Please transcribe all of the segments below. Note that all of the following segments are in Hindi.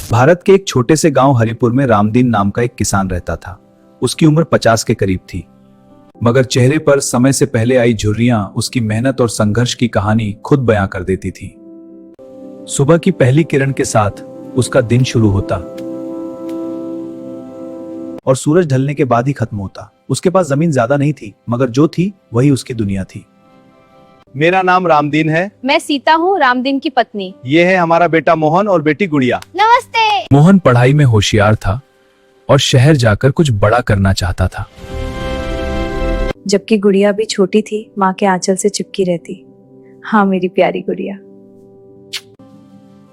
भारत के एक छोटे से गांव हरिपुर में रामदीन नाम का एक किसान रहता था। उसकी उम्र 50 के करीब थी, मगर चेहरे पर समय से पहले आई झुर्रियां उसकी मेहनत और संघर्ष की कहानी खुद बयां कर देती थी। सुबह की पहली किरण के साथ उसका दिन शुरू होता और सूरज ढलने के बाद ही खत्म होता। उसके पास जमीन ज्यादा नहीं थी, मगर जो थी वही उसकी दुनिया थी। मेरा नाम रामदीन है। मैं सीता हूँ, रामदीन की पत्नी। ये है हमारा बेटा मोहन और बेटी गुड़िया। नमस्ते। मोहन पढ़ाई में होशियार था और शहर जाकर कुछ बड़ा करना चाहता था। जबकि गुड़िया भी छोटी थी, माँ के आंचल से चिपकी रहती। हाँ मेरी प्यारी गुड़िया।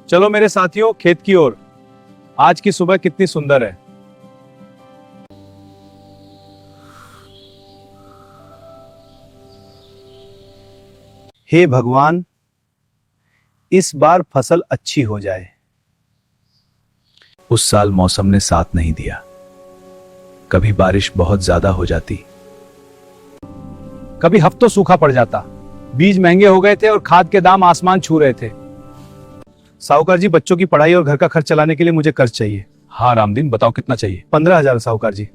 चलो मेरे साथियों, खेत की ओर। आज की सुबह कितनी सुंदर है। हे भगवान, इस बार फसल अच्छी हो जाए। उस साल मौसम ने साथ नहीं दिया। कभी बारिश बहुत ज्यादा हो जाती, कभी हफ्तों सूखा पड़ जाता। बीज महंगे हो गए थे और खाद के दाम आसमान छू रहे थे। साहूकार जी, बच्चों की पढ़ाई और घर का खर्च चलाने के लिए मुझे कर्ज चाहिए। हाँ रामदीन, बताओ कितना चाहिए? 15,000 साहूकार जी।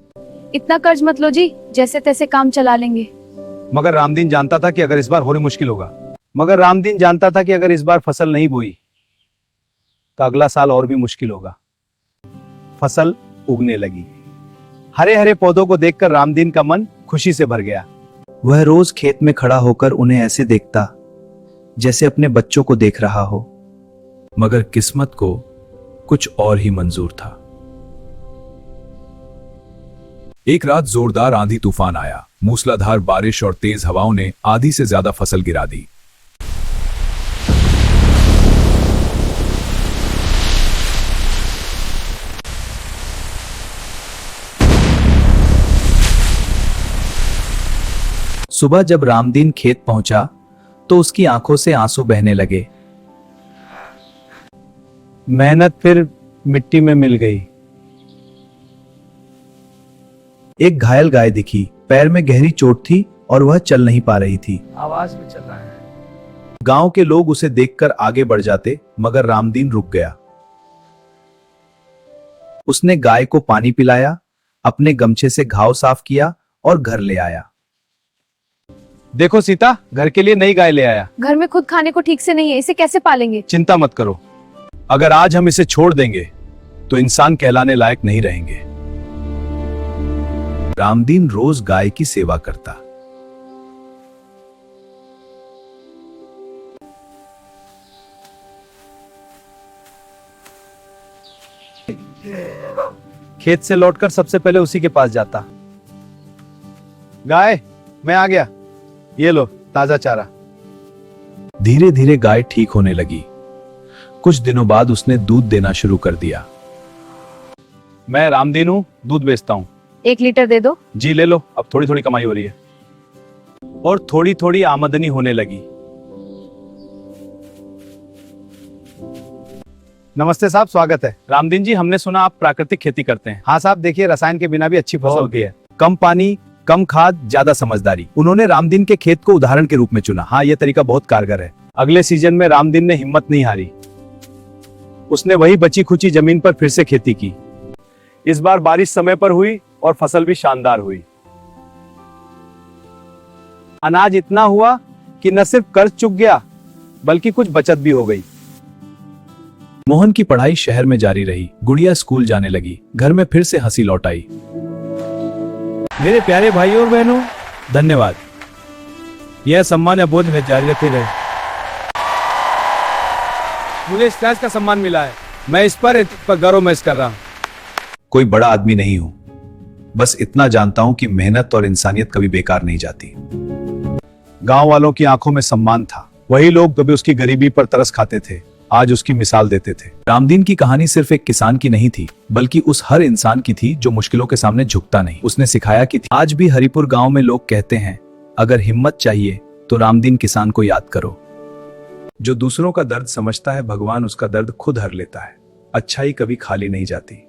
इतना कर्ज मत लो जी, जैसे तैसे काम चला लेंगे। मगर रामदीन जानता था कि अगर इस बार होने मुश्किल होगा। मगर रामदीन जानता था कि अगर इस बार फसल नहीं बोई तो अगला साल और भी मुश्किल होगा। फसल उगने लगी। हरे हरे पौधों को देखकर रामदीन का मन खुशी से भर गया। वह रोज खेत में खड़ा होकर उन्हें ऐसे देखता जैसे अपने बच्चों को देख रहा हो। मगर किस्मत को कुछ और ही मंजूर था। एक रात जोरदार आंधी तूफान आया। मूसलाधार बारिश और तेज हवाओं ने आधी से ज्यादा फसल गिरा दी। सुबह जब रामदीन खेत पहुंचा तो उसकी आंखों से आंसू बहने लगे। मेहनत फिर मिट्टी में मिल गई। एक घायल गाय दिखी। पैर में गहरी चोट थी और वह चल नहीं पा रही थी। आवाज में चल रहा है। गांव के लोग उसे देखकर आगे बढ़ जाते, मगर रामदीन रुक गया। उसने गाय को पानी पिलाया, अपने गमछे से घाव साफ किया और घर ले आया। देखो सीता, घर के लिए नई गाय ले आया। घर में खुद खाने को ठीक से नहीं है, इसे कैसे पालेंगे? चिंता मत करो। अगर आज हम इसे छोड़ देंगे तो इंसान कहलाने लायक नहीं रहेंगे। रामदीन रोज गाय की सेवा करता। खेत से लौटकर सबसे पहले उसी के पास जाता। गाय, मैं आ गया, ये लो ताजा चारा। धीरे धीरे गाय ठीक होने लगी। कुछ दिनों बाद उसने दूध देना शुरू कर दिया। मैं रामदीन हूँ, दूध बेचता हूँ। 1 लीटर दे दो। जी ले लो, अब थोड़ी थोड़ी कमाई हो रही है और थोड़ी थोड़ी आमदनी होने लगी। नमस्ते साहब, स्वागत है। रामदीन जी, हमने सुना आप प्राकृतिक खेती करते हैं। हाँ साहब, देखिए रसायन के बिना भी अच्छी फसल होती है। कम पानी, कम खाद, ज्यादा समझदारी। उन्होंने रामदीन के खेत को उदाहरण के रूप में चुना। हाँ, यह तरीका बहुत कारगर है। अगले सीजन में रामदीन ने हिम्मत नहीं हारी। उसने वही बची खुची जमीन पर फिर से खेती की। इस बार बारिश समय पर हुई और फसल भी शानदार हुई। अनाज इतना हुआ कि न सिर्फ कर्ज चुक गया, बल्कि कुछ बचत भी हो गई। मोहन की पढ़ाई शहर में जारी रही। गुड़िया स्कूल जाने लगी। घर में फिर से हंसी लौट आई। मेरे प्यारे भाइयों और बहनों, धन्यवाद। यह सम्मान अबोध में जारी रखे रहे। मुझे इस राज का सम्मान मिला है। मैं इस पर गर्व महसूस कर रहा हूँ। कोई बड़ा आदमी नहीं हूं, बस इतना जानता हूं कि मेहनत और इंसानियत कभी बेकार नहीं जाती। गांव वालों की आंखों में सम्मान था। वही लोग कभी उसकी गरीबी पर तरस खाते थे, आज उसकी मिसाल देते थे। रामदीन की कहानी सिर्फ एक किसान की नहीं थी, बल्कि उस हर इंसान की थी जो मुश्किलों के सामने झुकता नहीं। उसने सिखाया कि आज भी हरिपुर गांव में लोग कहते हैं, अगर हिम्मत चाहिए तो रामदीन किसान को याद करो। जो दूसरों का दर्द समझता है, भगवान उसका दर्द खुद हर लेता है। अच्छाई कभी खाली नहीं जाती।